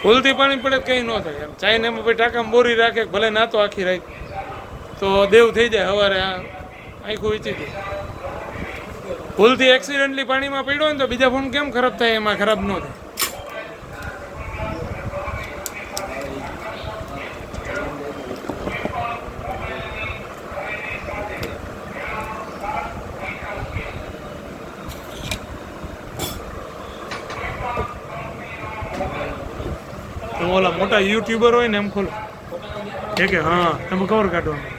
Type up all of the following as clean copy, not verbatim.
ભૂલથી પાણી પડે કંઈ ન થાય એમ. ચાઈને એમાં પછી ટાંકામાં બોરી રાખે ભલે નાતો આખી રાત તો દેવ થઈ જાય સવારે આખું વીચી દે. ભૂલથી એક્સિડન્ટલી પાણીમાં પડ્યો હોય ને તો બીજા ફોન કેમ ખરાબ થાય, એમાં ખરાબ ન થાય. ઓલા મોટા યુટ્યુબર હોય ને એમ ખોલો કે હા તમે કવર કાઢવાનું.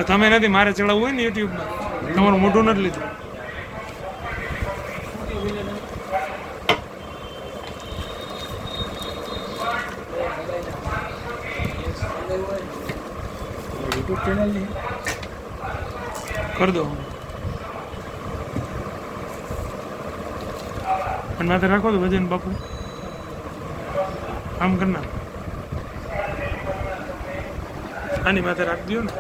તમે નથી, મારે ચડાવવું હોય ને યુટ્યુબમાં, તમારું મોઢું નથી લીધું. કરી દો અને માથે રાખો તો વજન બાપુ આમ કરના આની માથે રાખી દો ને.